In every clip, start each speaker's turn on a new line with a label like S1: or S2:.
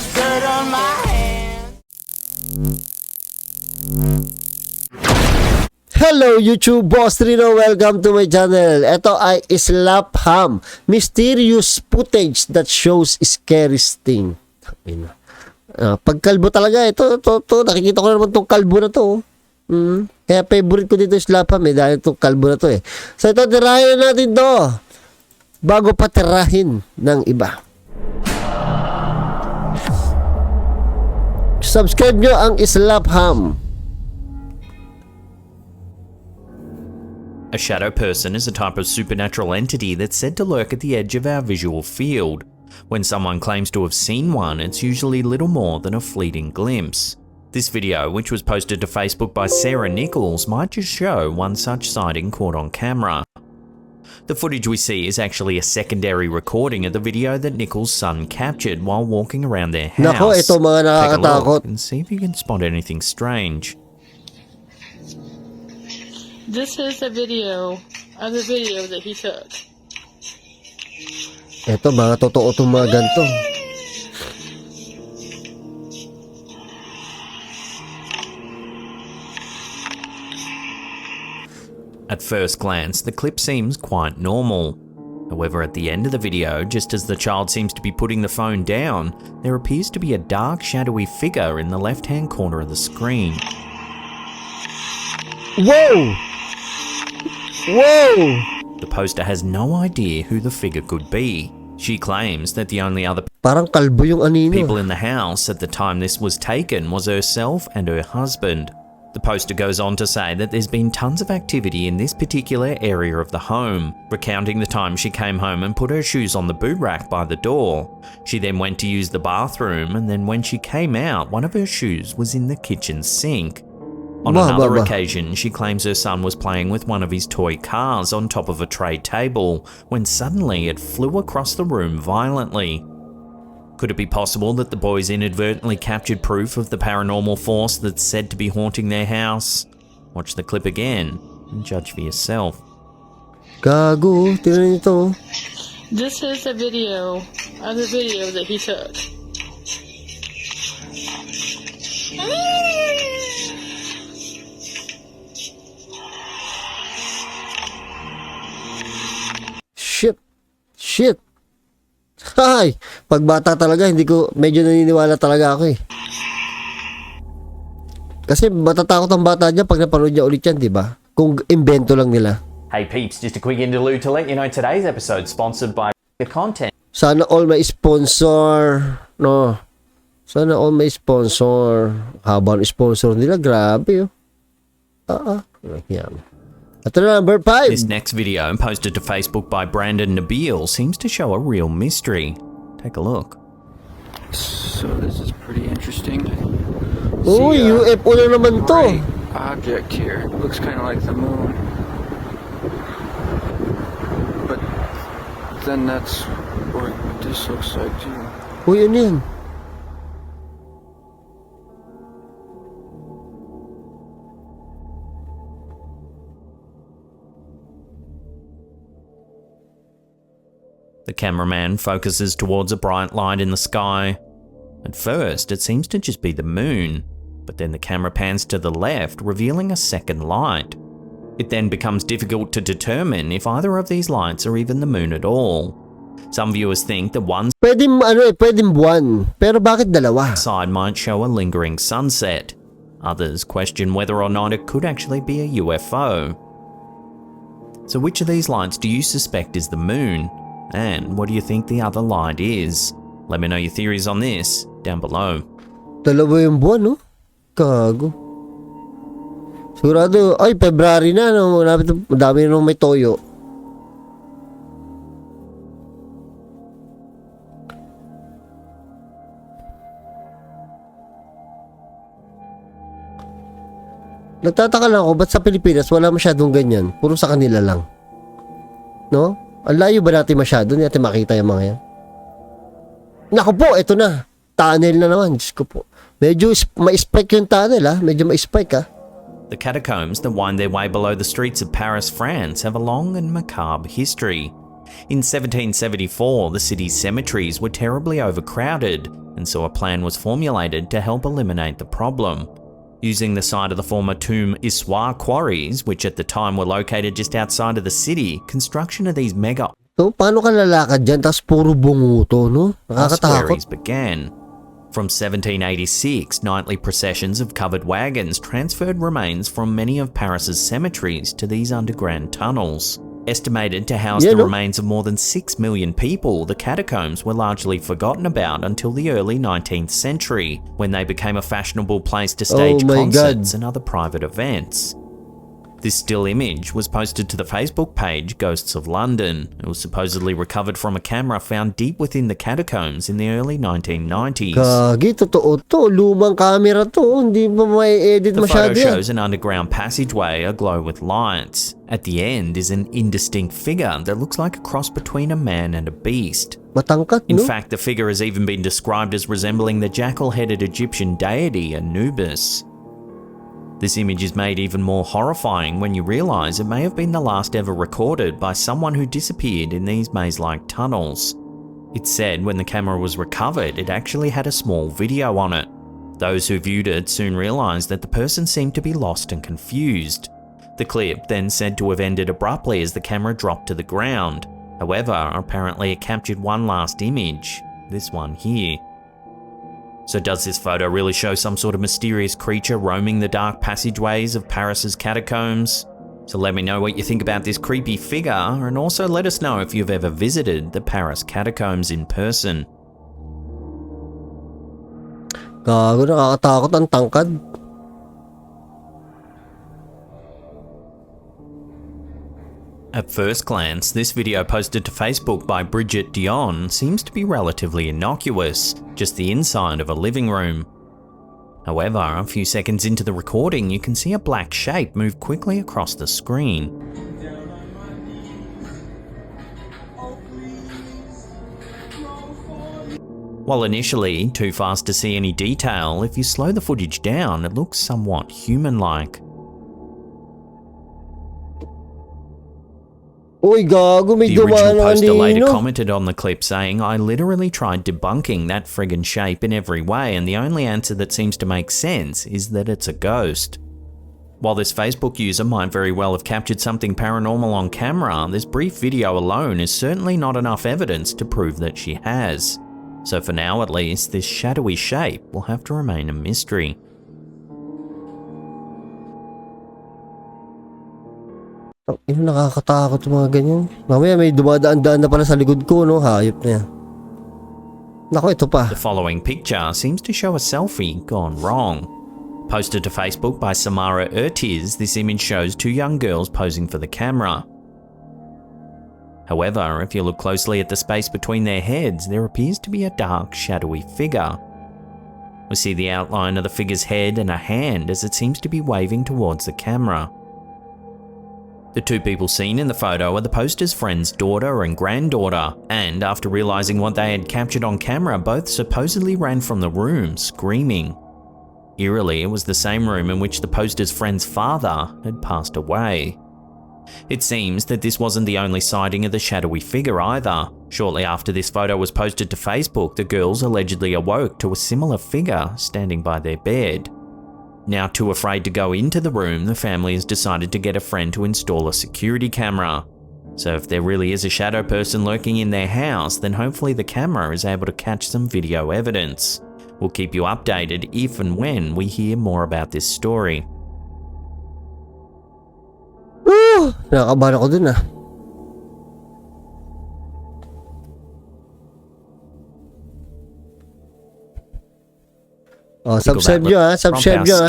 S1: there's dirt on my hands.
S2: Hello YouTube, Boss Rino. Welcome to my channel. Ito ay Slap Ham. Mysterious footage that shows scary thing. Pagkalbo talaga. Ito. Nakikita ko na naman itong kalbo na to. Kaya favorite ko dito Slap Ham dahil itong kalbo na to . So ito, tirahin natin to bago pa tirahin ng iba. Subscribe nyo ang Slap Ham.
S3: A shadow person is a type of supernatural entity that's said to lurk at the edge of our visual field. When someone claims to have seen one, it's usually little more than a fleeting glimpse. This video, which was posted to Facebook by Sarah Nichols, might just show one such sighting caught on camera. The footage we see is actually a secondary recording of the video that Nichols' son captured while walking around their house.
S2: Nako, ito mga nakakatakot.
S3: Take a look and see if you can spot anything strange.
S4: This is a video of the video that he took.
S2: Ito, mga totoo itong mga ganito.
S3: At first glance, the clip seems quite normal. However, at the end of the video, just as the child seems to be putting the phone down, there appears to be a dark, shadowy figure in the left-hand corner of the screen.
S2: Whoa! Whoa!
S3: The poster has no idea who the figure could be. She claims that the only other
S2: Parang kalbo yung anino.
S3: people in the house at the time this was taken was herself and her husband. The poster goes on to say that there's been tons of activity in this particular area of the home, recounting the time she came home and put her shoes on the boot rack by the door. She then went to use the bathroom, and then when she came out, one of her shoes was in the kitchen sink. On another occasion, she claims her son was playing with one of his toy cars on top of a tray table when suddenly it flew across the room violently. Could it be possible that the boys inadvertently captured proof of the paranormal force that's said to be haunting their house? Watch the clip again and judge for yourself.
S2: Gago, tingnan nito.
S4: This is a video of the video that he took.
S2: Shit. Hay, pagbata talaga hindi ko medyo naniniwala talaga ako . Kasi matatakot ang bata niya pag napanood niya ulit yan, di ba? Kung imbento lang nila.
S5: Hey peeps, just a quick interlude to let you know today's episode sponsored by the content.
S2: Sana all may sponsor, no? Sana all may sponsor. Haba ng sponsor nila, grabe . Yan. At number 5.
S3: This next video, posted to Facebook by Brandon Nabil, seems to show a real mystery. Take a look.
S6: So this is pretty interesting.
S2: Oh, UFO na naman to.
S6: Bright object here. Looks kind of like the moon. But then that's what this looks like too.
S2: Uy, ano yan?
S3: The cameraman focuses towards a bright light in the sky. At first, it seems to just be the moon, but then the camera pans to the left, revealing a second light. It then becomes difficult to determine if either of these lights are even the moon at all. Some viewers think that one
S2: Pwedeng buwan. Pero bakit dalawa?
S3: side might show a lingering sunset. Others question whether or not it could actually be a UFO. So which of these lights do you suspect is the moon? And what do you think the other light is? Let me know your theories on this down below.
S2: Dalawa yung buwan, no? Gago. Sigurado, ay, February na, no? Madami na may toyo. Nagtataka lang ako, ba't sa Pilipinas wala masyadong ganyan? Puro sa kanila lang. No? Ang layo ba natin masyado? Hindi natin makita yung mga yan. Naku po, eto na. Tunnel na naman. Diyos ko po. Medyo ma-spike yung tunnel, ha? Medyo ma-spike, ha?
S3: The catacombs that wind their way below the streets of Paris, France have a long and macabre history. In 1774, the city's cemeteries were terribly overcrowded, and so a plan was formulated to help eliminate the problem. Using the site of the former Tomb Issoir quarries, which at the time were located just outside of the city, construction of these mega
S2: So, paano ka lalakad dyan? Tapos puro bunguto, no? Nakakatakot.
S3: ossuaries began. From 1786, nightly processions of covered wagons transferred remains from many of Paris's cemeteries to these underground tunnels. Estimated to house the remains of more than 6 million people, the catacombs were largely forgotten about until the early 19th century, when they became a fashionable place to stage concerts and other private events. This still image was posted to the Facebook page Ghosts of London. It was supposedly recovered from a camera found deep within the catacombs in the early 1990s.
S2: Gagi, totoo to. Lumang camera to. Hindi pa may edit
S3: The
S2: masyado
S3: photo
S2: yan.
S3: shows an underground passageway aglow with lights. At the end is an indistinct figure that looks like a cross between a man and a beast.
S2: Matangkat,
S3: In
S2: no?
S3: fact, the figure has even been described as resembling the jackal-headed Egyptian deity Anubis. This image is made even more horrifying when you realise it may have been the last ever recorded by someone who disappeared in these maze-like tunnels. It's said when the camera was recovered, it actually had a small video on it. Those who viewed it soon realised that the person seemed to be lost and confused. The clip then said to have ended abruptly as the camera dropped to the ground. However, apparently it captured one last image, this one here. So does this photo really show some sort of mysterious creature roaming the dark passageways of Paris's catacombs? So let me know what you think about this creepy figure, and also let us know if you've ever visited the Paris catacombs in person.
S2: Gago, nakakatakot ang tangkad.
S3: At first glance, this video posted to Facebook by Bridget Dion seems to be relatively innocuous, just the inside of a living room. However, a few seconds into the recording, you can see a black shape move quickly across the screen. While initially too fast to see any detail, if you slow the footage down, it looks somewhat human-like.
S2: Uy, gago, may
S3: The original
S2: dumaan
S3: poster later
S2: kanino.
S3: commented on the clip saying, "I literally tried debunking that friggin' shape in every way, and the only answer that seems to make sense is that it's a ghost." While this Facebook user might very well have captured something paranormal on camera, this brief video alone is certainly not enough evidence to prove that she has. So for now at least, this shadowy shape will have to remain a mystery.
S2: Yung nakakatakot yung mga ganyan. Mamaya may dumadaan-daan na pala sa likod ko, no? Hayop na yan. Nako, ito pa.
S3: The following picture seems to show a selfie gone wrong. Posted to Facebook by Samara Urtiz, this image shows two young girls posing for the camera. However, if you look closely at the space between their heads, there appears to be a dark, shadowy figure. We see the outline of the figure's head and a hand as it seems to be waving towards the camera. The two people seen in the photo are the poster's friend's daughter and granddaughter, and after realising what they had captured on camera, both supposedly ran from the room, screaming. Eerily, it was the same room in which the poster's friend's father had passed away. It seems that this wasn't the only sighting of the shadowy figure either. Shortly after this photo was posted to Facebook, the girls allegedly awoke to a similar figure standing by their bed. Now too afraid to go into the room, the family has decided to get a friend to install a security camera. So if there really is a shadow person lurking in their house, then hopefully the camera is able to catch some video evidence. We'll keep you updated if and when we hear more about this story.
S2: Nakakabahan ako dun, ah. Oh, subscribe nyo, ha? Subscribe nyo, ha?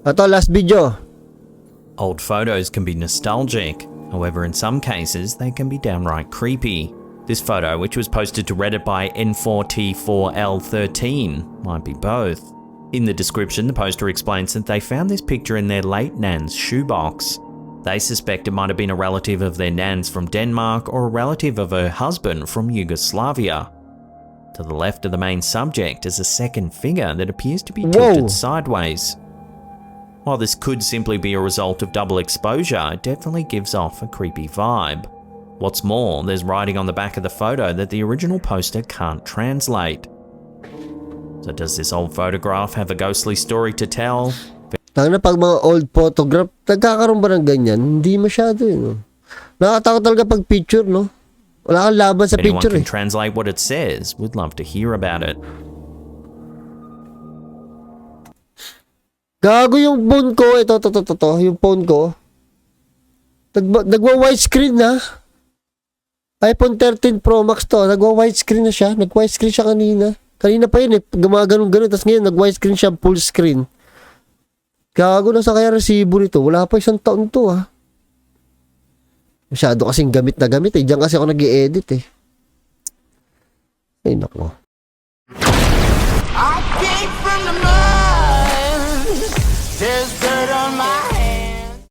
S2: Ito, last video.
S3: Old photos can be nostalgic. However, in some cases, they can be downright creepy. This photo, which was posted to Reddit by N4T4L13, might be both. In the description, the poster explains that they found this picture in their late nan's shoebox. They suspect it might have been a relative of their nan's from Denmark or a relative of her husband from Yugoslavia. To the left of the main subject is a second figure that appears to be tilted sideways. While this could simply be a result of double exposure, it definitely gives off a creepy vibe. What's more, there's writing on the back of the photo that the original poster can't translate. So does this old photograph have a ghostly story to tell?
S2: Tangina, pag mga old photograph, nagkakaroon ba ng ganyan? Hindi masyado yun. Nakakatakot talaga pag picture, no? Wala kang laban sa
S3: If anyone
S2: picture
S3: can
S2: eh.
S3: translate what it says, we'd love to hear about it.
S2: Gago yung phone ko. Ito. Yung phone ko. Nagwa-widescreen na. iPhone 13 Pro Max to. Nagwa-widescreen na siya. Nag-widescreen siya kanina. Kanina pa yun eh. Gumaganon-ganon. Tapos ngayon, nag-widescreen siya full screen. Gago na sa kaya resibo nito. Wala pa 1 taon to ha. Masyado kasing gamit na gamit eh. Diyan kasi ako nag-i-edit eh. Ay nako.
S1: I came from the mud. There's dirt on my hands.